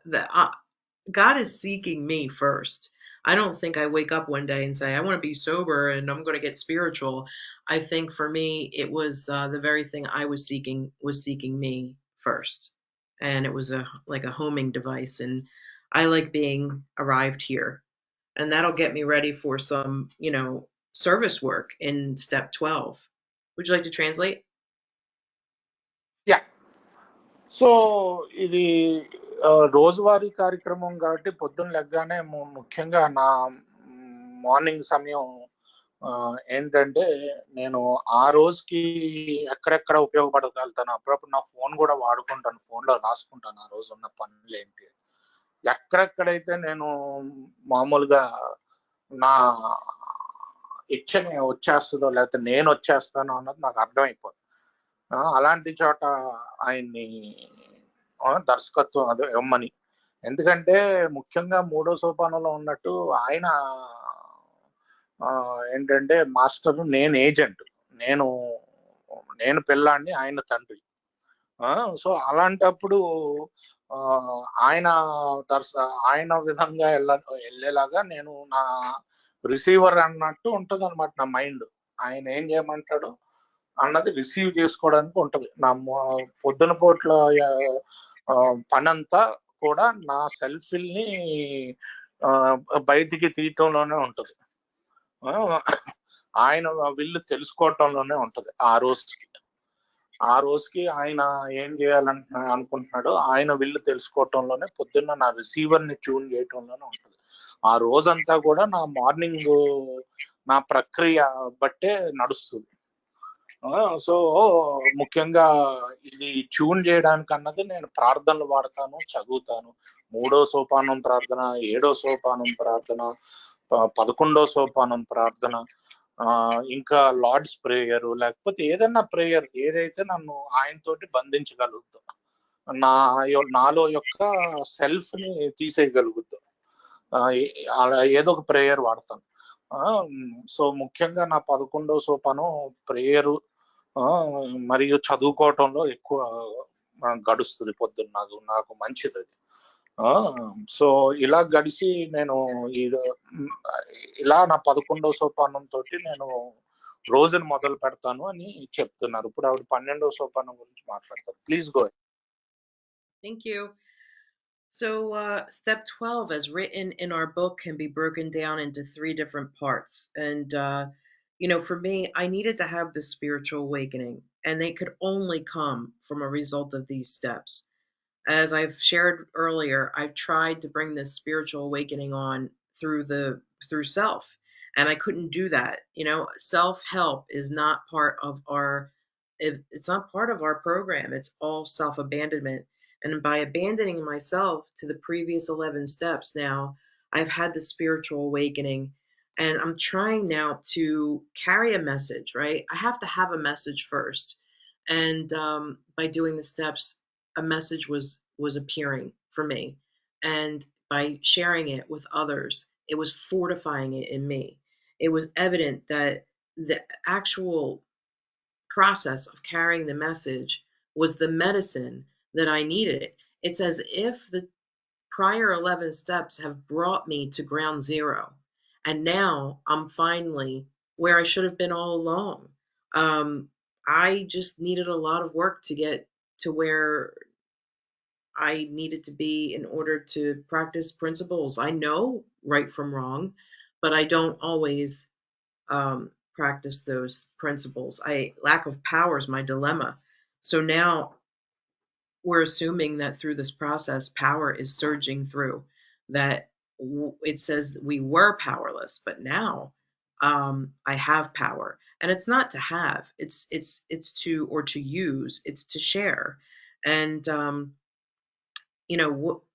Speaker 2: is seeking me first. I don't think I wake up one day and say, I want to be sober and I'm going to get spiritual. I think for me, it was the very thing I was seeking me first. And it was like a homing device. And I like being arrived here. And that'll get me ready for some, service work in step 12. Would you like to translate?
Speaker 3: Yeah. So ఇది రోజువారీ కార్యక్రమం కాబట్టి పొద్దున్న లెగ్గానే ముఖ్యంగా నా morning సమయం ఏంటంటే నేను ఆ రోజుకి ఎక్కడెక్కడ ఉపయోగపడగలుగుతాను. అప్పుడప్పుడు నా ఫోన్ కూడా వాడుకుంటాను, ఫోన్లో రాసుకుంటాను ఆ రోజు ఉన్న పనులు ఏంటి, ఎక్కడెక్కడైతే నేను మామూలుగా నా ఇచ్చని వచ్చేస్తుందో లేకపోతే నేను వచ్చేస్తానో అన్నది నాకు అర్థమైపోతుంది. అలాంటి చోట ఆయన్ని దర్శకత్వం అదే ఇవ్వమని. ఎందుకంటే ముఖ్యంగా 3వ సోపానంలో ఉన్నట్టు ఆయన ఏంటంటే మాస్టర్, నేను ఏజెంట్, నేను పిల్లాడిని, ఆయన తండ్రి. సో అలాంటప్పుడు ఆయన విధంగా వెళ్ళేలాగా నేను నా రిసీవర్ అన్నట్టు ఉంటది అనమాట నా మైండ్. ఆయన ఏం చేయమంటాడో అన్నది రిసీవ్ చేసుకోవడానికి ఉంటది. నా పొద్దున పూట్ల పనంతా కూడా నా సెల్ఫీల్ని బయటికి తీయటంలోనే ఉంటది, ఆయన విల్లు తెలుసుకోవటంలోనే ఉంటది. ఆ రోజుకి ఆయన ఏం అనుకుంటున్నాడో ఆయన విల్లు తెలుసుకోవటంలోనే, పొద్దున్న నా రిసీవర్ ని ట్యూన్ చేయటంలోనే ఉంటది. ఆ రోజంతా కూడా నా మార్నింగ్ నా ప్రక్రియ బట్టే నడుస్తుంది. సో ముఖ్యంగా ఇది ట్యూన్ చేయడానికి అన్నది నేను ప్రార్థనలు వాడతాను, చదువుతాను. 3వ సోపానం ప్రార్థన, 7వ సోపానం ప్రార్థన, 11వ సోపానం ప్రార్థన, ఇంకా లార్డ్స్ ప్రేయర్, లేకపోతే ఏదైనా ప్రేయర్ ఏదైతే నన్ను ఆయనతోటి బంధించగలుగుతా, నాలో యొక్క సెల్ఫ్ ని తీసేయగలుగుతా, అలా ఏదో ఒక ప్రేయర్ వాడతాను. సో ముఖ్యంగా నా 11వ సోపానం ప్రేయరు మరియు చదువుకోవటంలో ఎక్కువ గడుస్తుంది పొద్దున్న. నాకు మంచిది అది. సో ఇలా గడిచి నేను ఇలా నా 11వ సోపానం తోటి నేను రోజును మొదలు పెడతాను అని చెప్తున్నారు. ఇప్పుడు ఆవిడ 12వ సోపానం గురించి మాట్లాడతారు. Please go.
Speaker 2: Thank you. So step 12, as written in our book, can be broken down into 3 different parts. And, for me, I needed to have this spiritual awakening, and they could only come from a result of these steps. As I've shared earlier, I've tried to bring this spiritual awakening on through self, and I couldn't do that. Self-help is not part of it's not part of our program. It's all self-abandonment. And by abandoning myself to the previous 11 steps now, I've had the spiritual awakening, and I'm trying now to carry a message, right? I have to have a message first. And by doing the steps, a message was appearing for me, and by sharing it with others, it was fortifying it in me. It was evident that the actual process of carrying the message was the medicine that I needed. It's as if the prior 11 steps have brought me to ground zero, and now I'm finally where I should have been all along. I just needed a lot of work to get to where I needed to be in order to practice principles. I know right from wrong, but I don't always practice those principles. Lack of power is my dilemma. So now we're assuming that through this process, power is surging through. That it says we were powerless, but now I have power, and it's not to have. It's to or to use. It's to share, and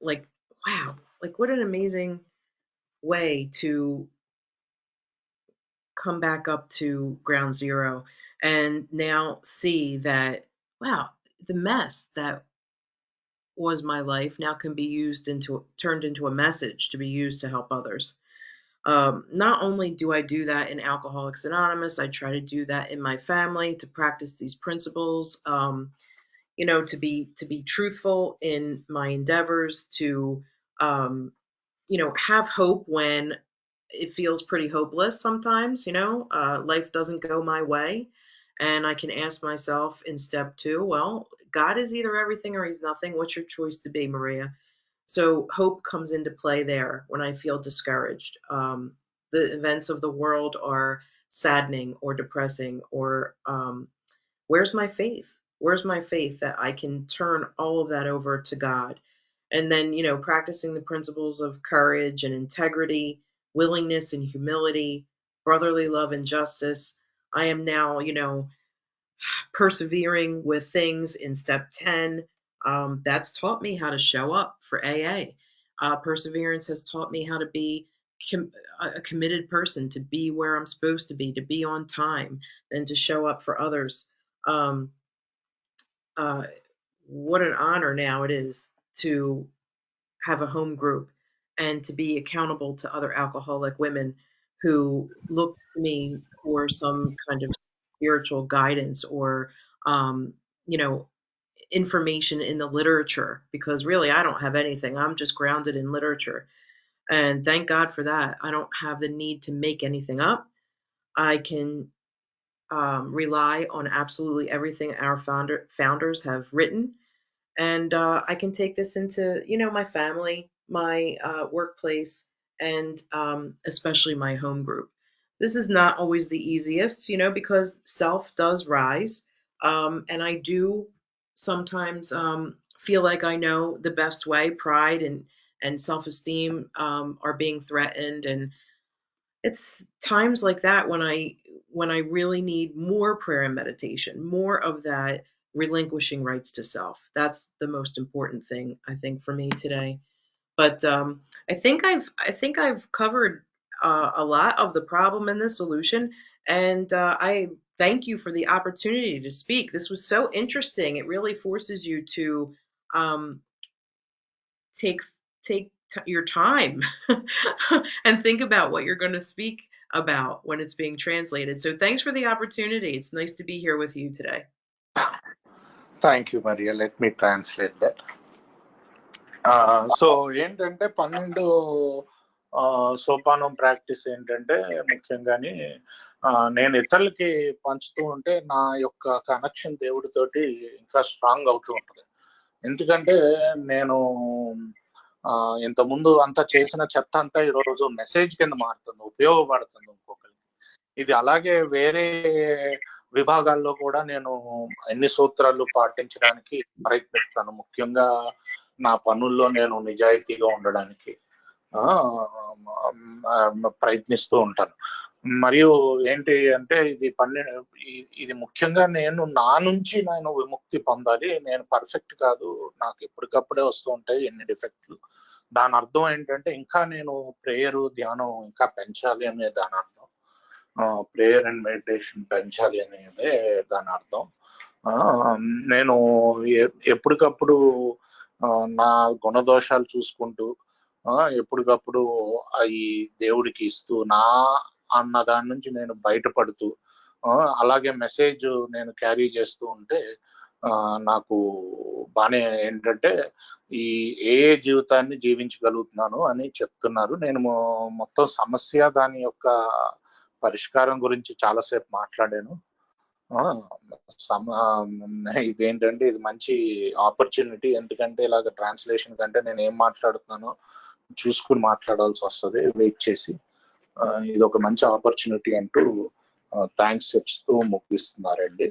Speaker 2: like, wow, like what an amazing way to come back up to ground zero and now see that, wow, the mess that was my life now can be turned into a message to be used to help others. Not only do I do that in Alcoholics Anonymous, I try to do that in my family to practice these principles. To be truthful in my endeavors, to have hope when it feels pretty hopeless sometimes. Life doesn't go my way, and I can ask myself in step 2, well, God is either everything or he's nothing. What's your choice to be, Maria? So hope comes into play there when I feel discouraged. The events of the world are saddening or depressing, or where's my faith? Where's my faith that I can turn all of that over to God? And then, practicing the principles of courage and integrity, willingness and humility, brotherly love and justice. I am now, persevering with things in step 10. That's taught me how to show up for AA. Perseverance has taught me how to be a committed person, to be where I'm supposed to be on time, and to show up for others. Um, uh, what an honor now it is to have a home group and to be accountable to other alcoholic women who look to me for some kind of spiritual guidance or, um, you know, information in the literature, because really I don't have anything. I'm just grounded in literature. And thank God for that. I don't have the need to make anything up. I can rely on absolutely everything our founders have written, and I can take this into my family, my workplace, and especially my home group. This is not always the easiest, because self does rise, and I do sometimes feel like I know the best way. Pride and self-esteem are being threatened, and it's times like that when I really need more prayer and meditation, more of that relinquishing rights to self. That's the most important thing, I think, for me today. But I think I've covered a lot of the problem and the solution, and I thank you for the opportunity to speak. This was so interesting. It really forces you to um, take your time and think about what you're going to speak about when it's being translated. So thanks for the opportunity. It's nice to be here with you today.
Speaker 3: Thank you, Maria. Let me translate that. So ఏంటంటే 12 సోపానం practice ఏంటంటే ముఖ్యంగాని నేను ఇతరులకి పంచుతూ ఉంటే నా యొక్క connection దేవుడితోటి ఇంకా strong అవుతూ ఉంటుంది. ఎందుకంటే నేను ఇంతకుముందు అంతా చేసిన చెత్త అంతా ఈరోజు మెసేజ్ కింద మారుతుంది, ఉపయోగపడుతుంది ఇంకొకరికి. ఇది అలాగే వేరే విభాగాల్లో కూడా నేను అన్ని సూత్రాలు పాటించడానికి ప్రయత్నిస్తాను. ముఖ్యంగా నా పనుల్లో నేను నిజాయితీగా ఉండడానికి ప్రయత్నిస్తూ ఉంటాను. మరియు ఏంటి అంటే ఇది ముఖ్యంగా నా నుంచి నేను విముక్తి పొందాలి. నేను పర్ఫెక్ట్ కాదు, నాకు ఎప్పటికప్పుడే వస్తూ ఉంటాయి ఎన్ని డిఫెక్ట్లు. దాని అర్థం ఏంటంటే ఇంకా నేను ప్రేయరు ధ్యానం ఇంకా పెంచాలి అనే దాని అర్థం. ప్రేయర్ అండ్ మెడిటేషన్ పెంచాలి అనేదే దాని అర్థం. నేను ఎప్పటికప్పుడు నా గుణదోషాలు చూసుకుంటూ ఎప్పటికప్పుడు ఈ దేవుడికి ఇస్తూ అన్న దాని నుంచి నేను బయటపడుతూ అలాగే మెసేజ్ నేను క్యారీ చేస్తూ ఉంటే నాకు బానే ఏంటంటే ఏ జీవితాన్ని జీవించగలుగుతున్నాను అని చెప్తున్నారు. నేను మొత్తం సమస్య దాని యొక్క పరిష్కారం గురించి చాలాసేపు మాట్లాడాను. ఇదేంటంటే ఇది మంచి ఆపర్చునిటీ. ఎందుకంటే ఇలాగ ట్రాన్స్లేషన్ కంటే నేను ఏం మాట్లాడుతున్నానో చూసుకుని మాట్లాడాల్సి వస్తుంది వెయిట్ చేసి. ఇది ఒక మంచి ఆపర్చునిటీ అంటూ థ్యాంక్స్ చెప్తూ ముగిస్తున్నారండి.